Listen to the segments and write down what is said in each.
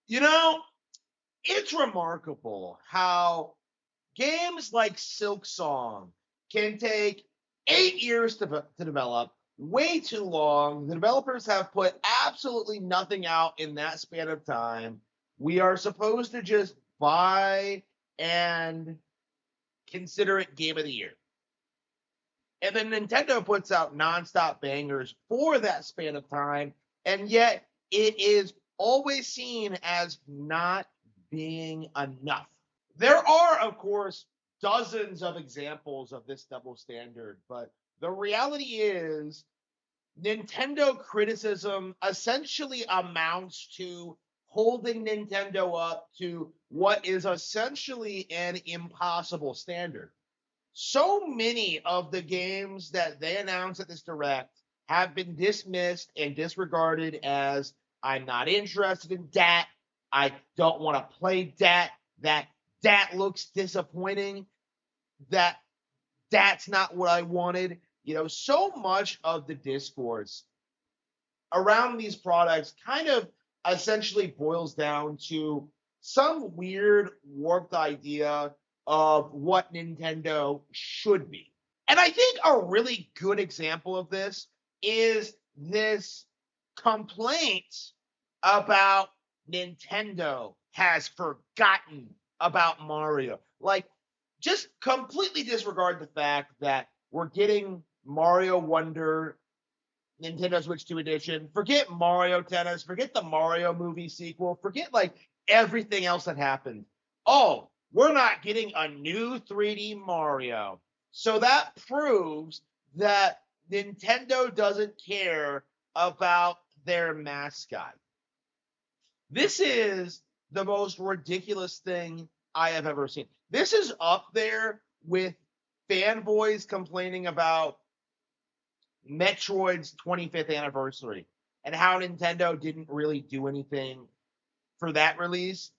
You know, it's remarkable how games like Silk Song can take 8 years to develop, way too long. The developers have put absolutely nothing out in that span of time. We are supposed to just buy and consider it game of the year. And then Nintendo puts out nonstop bangers for that span of time, and yet it is always seen as not being enough. There are, of course, dozens of examples of this double standard, but the reality is Nintendo criticism essentially amounts to holding Nintendo up to what is essentially an impossible standard. So many of the games that they announced at this direct have been dismissed and disregarded as I'm not interested in that. I don't want to play that. That looks disappointing. That's not what I wanted. So much of the discourse around these products kind of essentially boils down to some weird warped idea of what Nintendo should be. And I think a really good example of this is this complaint about Nintendo has forgotten about Mario. Like, just completely disregard the fact that we're getting Mario Wonder Nintendo Switch 2 edition. Forget Mario Tennis. Forget the Mario movie sequel. Forget like everything else that happened. Oh, we're not getting a new 3D Mario. So that proves that Nintendo doesn't care about their mascot. This is the most ridiculous thing I have ever seen. This is up there with fanboys complaining about Metroid's 25th anniversary and how Nintendo didn't really do anything for that release.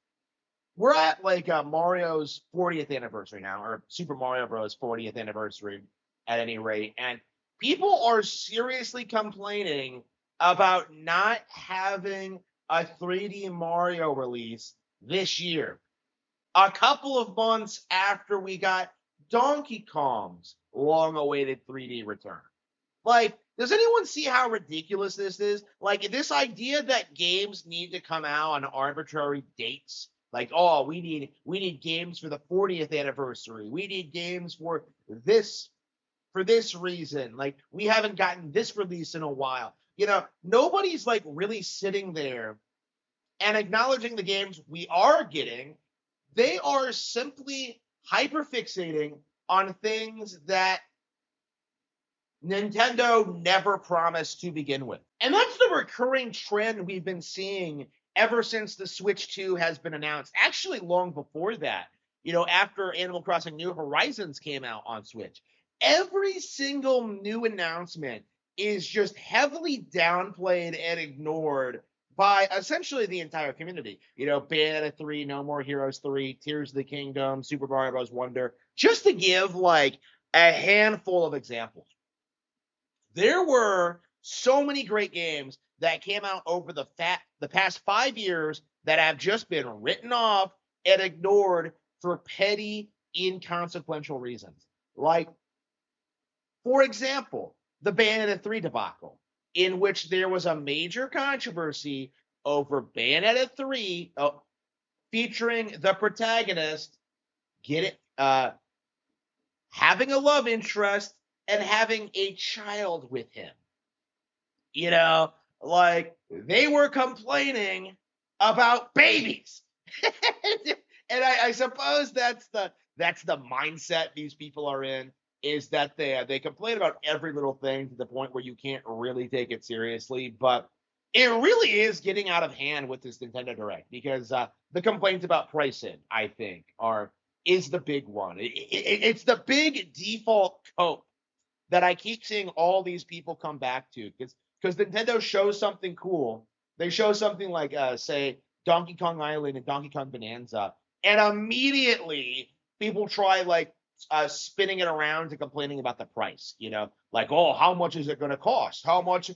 We're at like Mario's 40th anniversary now, or Super Mario Bros. 40th anniversary at any rate. And people are seriously complaining about not having a 3D Mario release this year, a couple of months after we got Donkey Kong's long awaited 3D return. Like, does anyone see how ridiculous this is? Like, this idea that games need to come out on arbitrary dates. Like, oh, we need games for the 40th anniversary. We need games for this reason. Like, we haven't gotten this release in a while. Nobody's like really sitting there and acknowledging the games we are getting. They are simply hyperfixating on things that Nintendo never promised to begin with. And that's the recurring trend we've been seeing ever since the Switch 2 has been announced. Actually, long before that, after Animal Crossing New Horizons came out on Switch. Every single new announcement is just heavily downplayed and ignored by essentially the entire community. Bayonetta 3, No More Heroes 3, Tears of the Kingdom, Super Mario Bros. Wonder, just to give like a handful of examples. There were so many great games that came out over the past 5 years that have just been written off and ignored for petty, inconsequential reasons. Like, for example, the Bayonetta 3 debacle, in which there was a major controversy over Bayonetta 3 featuring the protagonist having a love interest and having a child with him. Like, they were complaining about babies. And I suppose that's the mindset these people are in, is that they complain about every little thing to the point where you can't really take it seriously. But it really is getting out of hand with this Nintendo Direct, because the complaints about pricing, I think, is the big one. It's the big default cope that I keep seeing all these people come back to, because Nintendo shows something cool. They show something like, say, Donkey Kong Island and Donkey Kong Bonanza, and immediately people try like spinning it around to complaining about the price. Like, oh, how much is it going to cost? How much?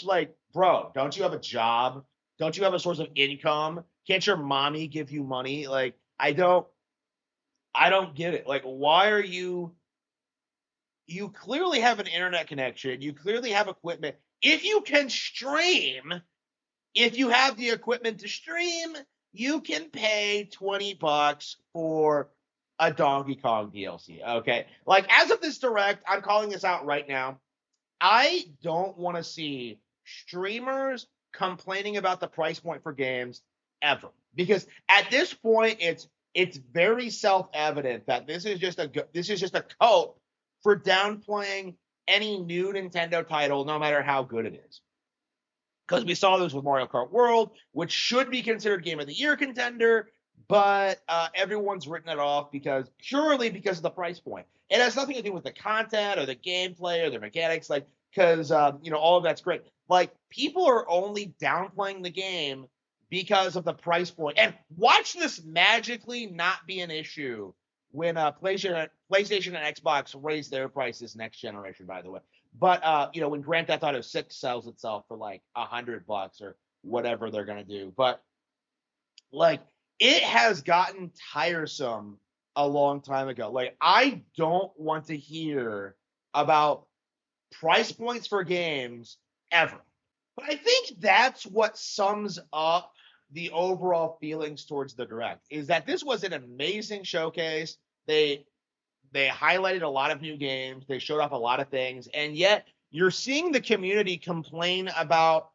Like, bro, don't you have a job? Don't you have a source of income? Can't your mommy give you money? Like, I don't get it. Like, why are you clearly have an internet connection, you clearly have equipment. If you can stream, if you have the equipment to stream, you can pay $20 for a Donkey Kong DLC. Okay. Like, as of this direct, I'm calling this out right now. I don't want to see streamers complaining about the price point for games ever, because at this point it's very self-evident that this is just a cope for downplaying any new Nintendo title, no matter how good it is. Because we saw this with Mario Kart World, which should be considered Game of the Year contender, but everyone's written it off purely because of the price point. It has nothing to do with the content or the gameplay or the mechanics, like, because all of that's great. Like, people are only downplaying the game because of the price point. And watch this magically not be an issue when PlayStation and Xbox raise their prices next generation, by the way. But when Grand Theft Auto 6 sells itself for like $100 or whatever they're gonna do. But like, it has gotten tiresome a long time ago. Like, I don't want to hear about price points for games ever. But I think that's what sums up the overall feelings towards the direct, is that this was an amazing showcase. They highlighted a lot of new games, they showed off a lot of things, and yet you're seeing the community complain about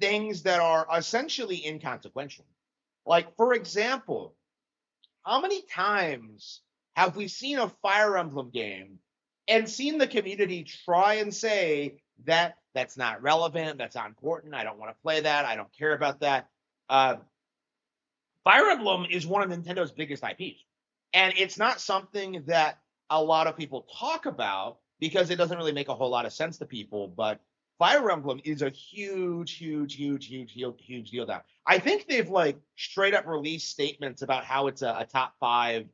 things that are essentially inconsequential. Like, for example, how many times have we seen a Fire Emblem game and seen the community try and say that that's not relevant, that's not important, I don't want to play that, I don't care about that? Fire Emblem is one of Nintendo's biggest IPs. And it's not something that a lot of people talk about because it doesn't really make a whole lot of sense to people. But Fire Emblem is a huge deal now. I think they've like straight up released statements about how it's a top 5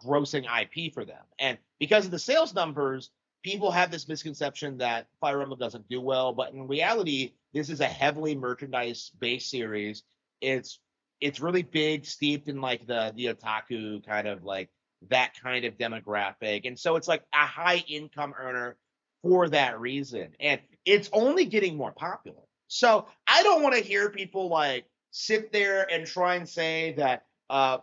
grossing IP for them. And because of the sales numbers, people have this misconception that Fire Emblem doesn't do well. But in reality, this is a heavily merchandise-based series. It's really big, steeped in like the otaku kind of like that kind of demographic. And so it's like a high income earner for that reason. And it's only getting more popular. So I don't want to hear people like sit there and try and say that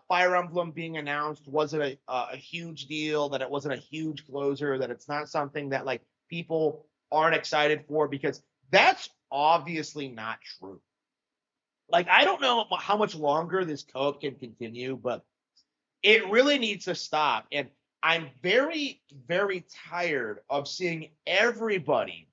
Fire Emblem being announced wasn't a huge deal, that it wasn't a huge closer, that it's not something that like people aren't excited for, because that's obviously not true. Like, I don't know how much longer this co-op can continue, but it really needs to stop. And I'm very, very tired of seeing everybody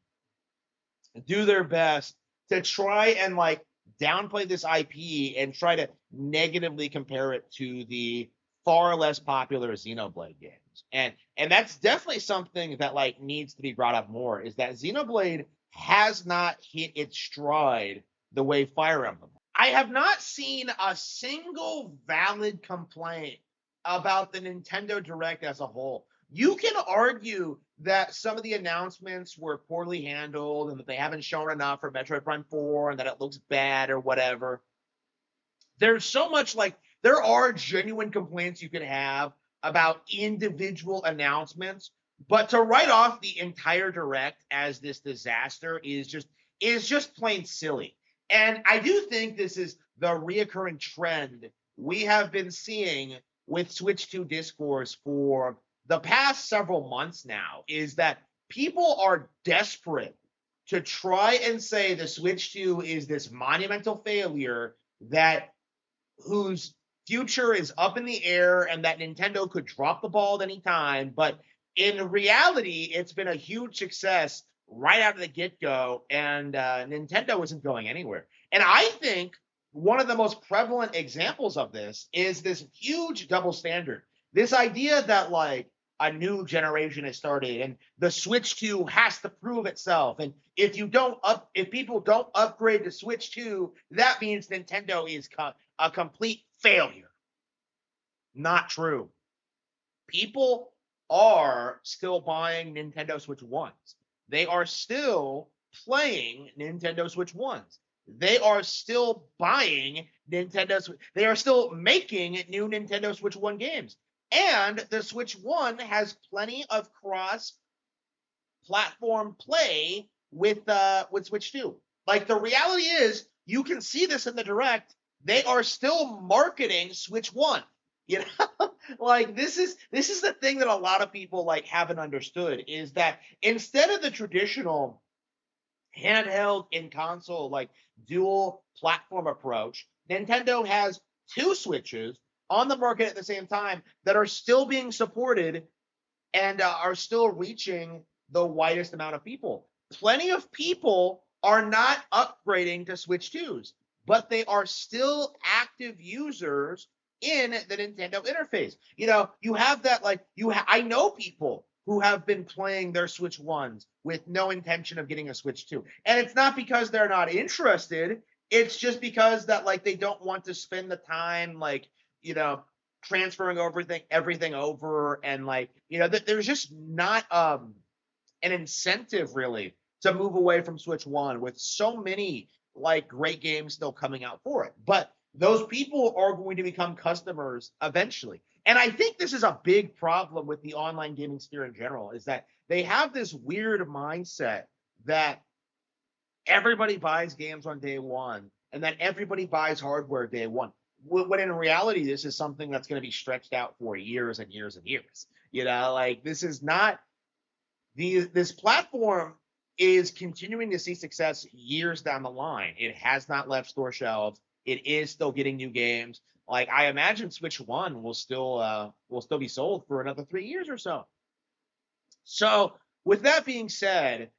do their best to try and like downplay this IP and try to negatively compare it to the far less popular Xenoblade games. And that's definitely something that like needs to be brought up more, is that Xenoblade has not hit its stride the way Fire Emblem. I have not seen a single valid complaint about the Nintendo Direct as a whole. You can argue that some of the announcements were poorly handled and that they haven't shown enough for Metroid Prime 4 and that it looks bad or whatever. There's so much, like, there are genuine complaints you can have about individual announcements, but to write off the entire Direct as this disaster is just plain silly. And I do think this is the reoccurring trend we have been seeing with Switch 2 discourse for the past several months now, is that people are desperate to try and say the Switch 2 is this monumental failure whose future is up in the air and that Nintendo could drop the ball at any time. But in reality, it's been a huge success right out of the get-go, and Nintendo isn't going anywhere. And I think one of the most prevalent examples of this is this huge double standard. This idea that like a new generation has started and the Switch 2 has to prove itself. And if people don't upgrade to Switch 2, that means Nintendo is a complete failure. Not true. People are still buying Nintendo Switch 1s. They are still playing Nintendo Switch 1s. they are still buying they are still making new Nintendo Switch 1 games. And the Switch 1 has plenty of cross platform play with Switch 2. Like, the reality is, you can see this in the direct. They are still marketing Switch 1. You know, like, this is the thing that a lot of people like haven't understood, is that instead of the traditional handheld and console like dual platform approach, Nintendo has two Switches on the market at the same time that are still being supported and are still reaching the widest amount of people. Plenty of people are not upgrading to Switch 2s, but they are still active users in the Nintendo interface. You know, you have that, like, I know people who have been playing their Switch 1s with no intention of getting a Switch 2. And it's not because they're not interested, it's just because that, like, they don't want to spend the time, like, you know, transferring everything over, and, like, you know, there's just not an incentive really to move away from Switch 1 with so many like great games still coming out for it. But those people are going to become customers eventually. And I think this is a big problem with the online gaming sphere in general, is that they have this weird mindset that everybody buys games on day one and that everybody buys hardware day one. When in reality, this is something that's going to be stretched out for years and years and years. You know, like, this is not this platform is continuing to see success years down the line. It has not left store shelves. It is still getting new games. Like, I imagine Switch 1 will still be sold for another 3 years or so. So, with that being said,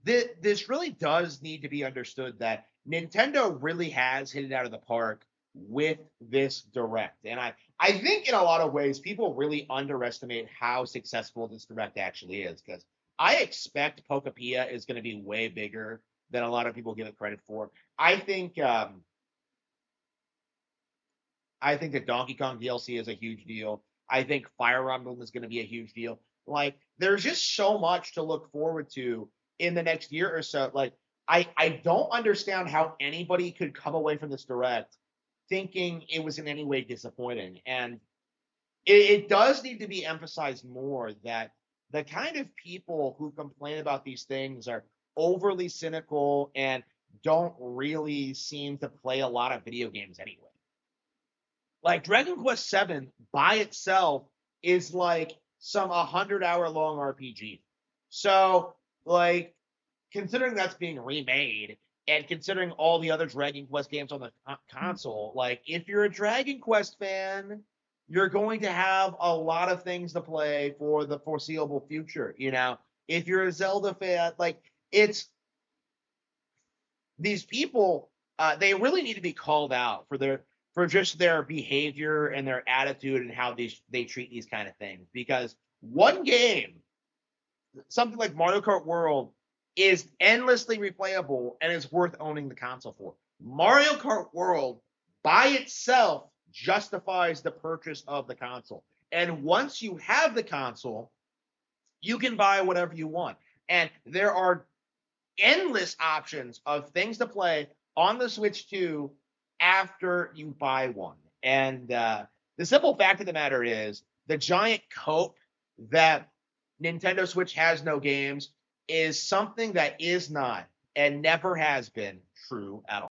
this really does need to be understood that Nintendo really has hit it out of the park with this direct. And I think in a lot of ways, people really underestimate how successful this direct actually is, because I expect Pokepia is going to be way bigger than a lot of people give it credit for. I think the Donkey Kong DLC is a huge deal. I think Fire Emblem is going to be a huge deal. Like, there's just so much to look forward to in the next year or so. Like, I don't understand how anybody could come away from this direct thinking it was in any way disappointing. And it does need to be emphasized more that the kind of people who complain about these things are overly cynical and don't really seem to play a lot of video games anyway. Like, Dragon Quest VII by itself is like some 100-hour long RPG. So, like, considering that's being remade and considering all the other Dragon Quest games on the console, like, if you're a Dragon Quest fan, you're going to have a lot of things to play for the foreseeable future. You know, if you're a Zelda fan, like, it's these people, they really need to be called out for just their behavior and their attitude and how they treat these kind of things. Because one game, something like Mario Kart World, is endlessly replayable and is worth owning the console for. Mario Kart World by itself justifies the purchase of the console. And once you have the console, you can buy whatever you want. And there are endless options of things to play on the Switch 2 after you buy one. And the simple fact of the matter is, the giant cope that Nintendo Switch has no games is something that is not and never has been true at all.